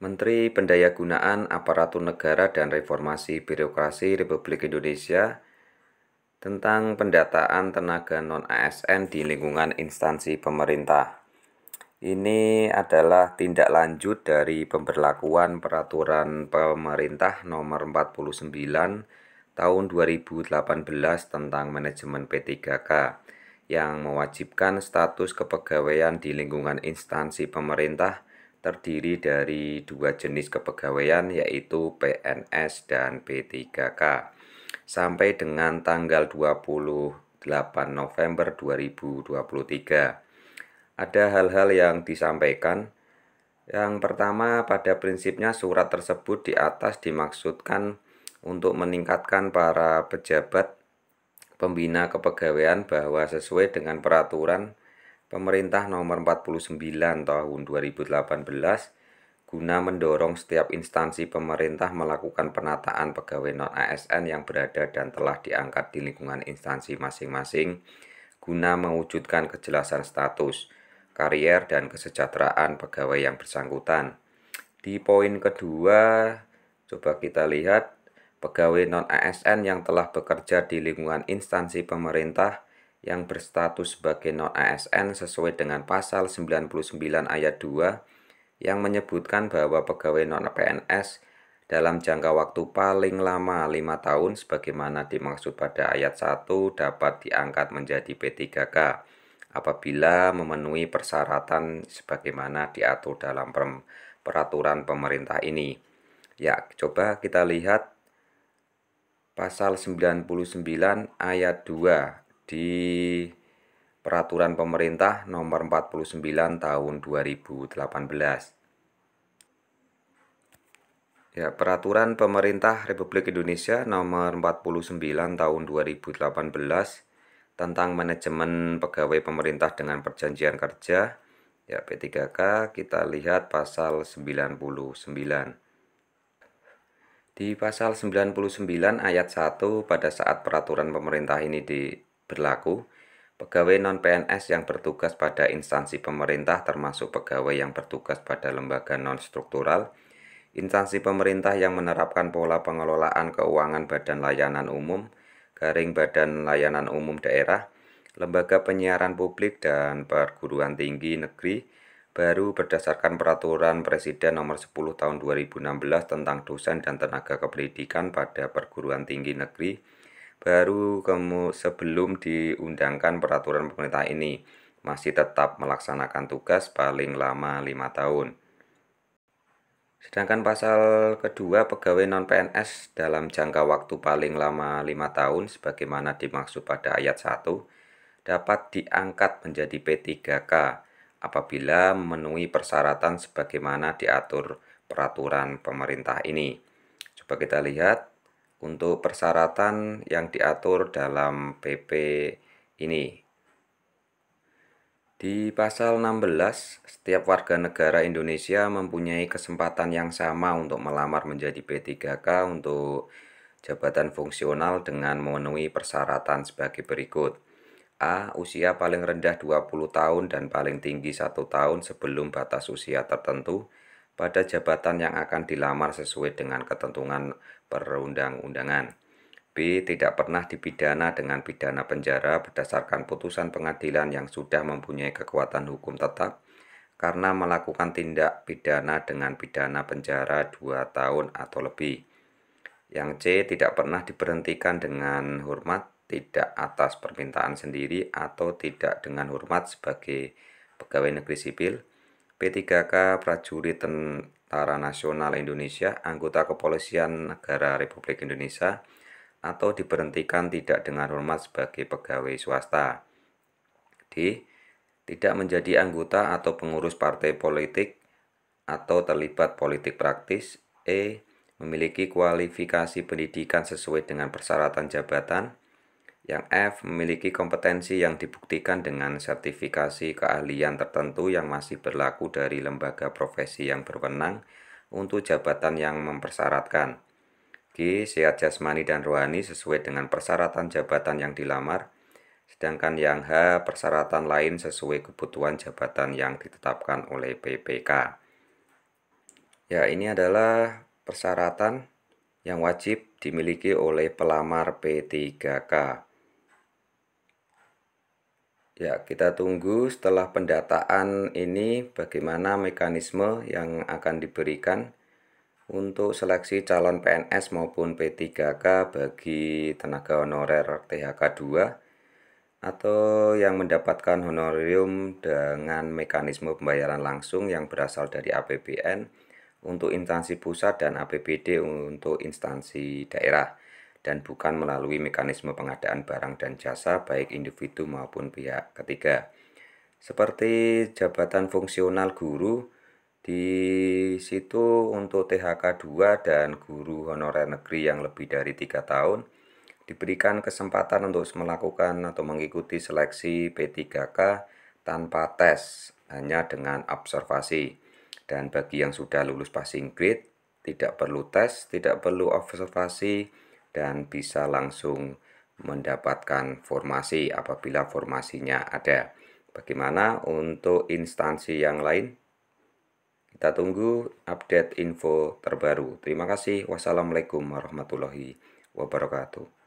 Menteri Pendayagunaan Aparatur Negara dan Reformasi Birokrasi Republik Indonesia tentang pendataan tenaga non-ASN di lingkungan instansi pemerintah. Ini adalah tindak lanjut dari pemberlakuan Peraturan Pemerintah Nomor 49 Tahun 2018 tentang manajemen P3K yang mewajibkan status kepegawaian di lingkungan instansi pemerintah terdiri dari dua jenis kepegawaian, yaitu PNS dan P3K, sampai dengan tanggal 28 November 2023. Ada hal-hal yang disampaikan. Yang pertama, pada prinsipnya surat tersebut di atas dimaksudkan untuk meningkatkan para pejabat pembina kepegawaian bahwa sesuai dengan peraturan Pemerintah Nomor 49 Tahun 2018 guna mendorong setiap instansi pemerintah melakukan penataan pegawai non-ASN yang berada dan telah diangkat di lingkungan instansi masing-masing guna mewujudkan kejelasan status, karier, dan kesejahteraan pegawai yang bersangkutan. Di poin kedua, coba kita lihat pegawai non-ASN yang telah bekerja di lingkungan instansi pemerintah yang berstatus sebagai non-ASN sesuai dengan pasal 99 ayat 2 yang menyebutkan bahwa pegawai non-PNS dalam jangka waktu paling lama 5 tahun sebagaimana dimaksud pada ayat 1 dapat diangkat menjadi P3K apabila memenuhi persyaratan sebagaimana diatur dalam peraturan pemerintah ini. Ya, coba kita lihat pasal 99 ayat 2 di Peraturan Pemerintah Nomor 49 Tahun 2018. Ya, Peraturan Pemerintah Republik Indonesia Nomor 49 Tahun 2018 tentang manajemen pegawai pemerintah dengan perjanjian kerja, ya P3K, kita lihat pasal 99. Di pasal 99 ayat 1 pada saat peraturan pemerintah ini berlaku, pegawai non-PNS yang bertugas pada instansi pemerintah termasuk pegawai yang bertugas pada lembaga non-struktural, instansi pemerintah yang menerapkan pola pengelolaan keuangan Badan Layanan Umum, Badan Layanan Umum Daerah, lembaga penyiaran publik, dan perguruan tinggi negeri, baru berdasarkan Peraturan Presiden Nomor 10 Tahun 2016 tentang dosen dan tenaga kependidikan pada perguruan tinggi negeri, baru sebelum diundangkan peraturan pemerintah ini, masih tetap melaksanakan tugas paling lama 5 tahun. Sedangkan pasal kedua, pegawai non-PNS dalam jangka waktu paling lama 5 tahun sebagaimana dimaksud pada ayat 1 dapat diangkat menjadi P3K apabila memenuhi persyaratan sebagaimana diatur peraturan pemerintah ini. Coba kita lihat untuk persyaratan yang diatur dalam PP ini. Di pasal 16, setiap warga negara Indonesia mempunyai kesempatan yang sama untuk melamar menjadi P3K untuk jabatan fungsional dengan memenuhi persyaratan sebagai berikut. A. Usia paling rendah 20 tahun dan paling tinggi 1 tahun sebelum batas usia tertentu pada jabatan yang akan dilamar sesuai dengan ketentuan perundang-undangan. B. Tidak pernah dipidana dengan pidana penjara berdasarkan putusan pengadilan yang sudah mempunyai kekuatan hukum tetap karena melakukan tindak pidana dengan pidana penjara 2 tahun atau lebih. Yang C. Tidak pernah diberhentikan dengan hormat, tidak atas permintaan sendiri atau tidak dengan hormat sebagai pegawai negeri sipil, P3K, prajurit Tentara Nasional Indonesia, anggota Kepolisian Negara Republik Indonesia, atau diberhentikan tidak dengan hormat sebagai pegawai swasta. D. Tidak menjadi anggota atau pengurus partai politik atau terlibat politik praktis. E. Memiliki kualifikasi pendidikan sesuai dengan persyaratan jabatan. Yang F. Memiliki kompetensi yang dibuktikan dengan sertifikasi keahlian tertentu yang masih berlaku dari lembaga profesi yang berwenang untuk jabatan yang mempersyaratkan. G. Sehat jasmani dan rohani sesuai dengan persyaratan jabatan yang dilamar. Sedangkan yang H. Persyaratan lain sesuai kebutuhan jabatan yang ditetapkan oleh PPK. Ya, ini adalah persyaratan yang wajib dimiliki oleh pelamar P3K. Ya, kita tunggu setelah pendataan ini bagaimana mekanisme yang akan diberikan untuk seleksi calon PNS maupun P3K bagi tenaga honorer THK 2 atau yang mendapatkan honorarium dengan mekanisme pembayaran langsung yang berasal dari APBN untuk instansi pusat dan APBD untuk instansi daerah dan bukan melalui mekanisme pengadaan barang dan jasa baik individu maupun pihak ketiga. Seperti jabatan fungsional guru, di situ untuk THK 2 dan guru honorer negeri yang lebih dari 3 tahun diberikan kesempatan untuk melakukan atau mengikuti seleksi P3K tanpa tes, hanya dengan observasi. Dan bagi yang sudah lulus passing grade, tidak perlu tes, tidak perlu observasi, dan bisa langsung mendapatkan formasi apabila formasinya ada. Bagaimana untuk instansi yang lain? Kita tunggu update info terbaru. Terima kasih. Wassalamualaikum warahmatullahi wabarakatuh.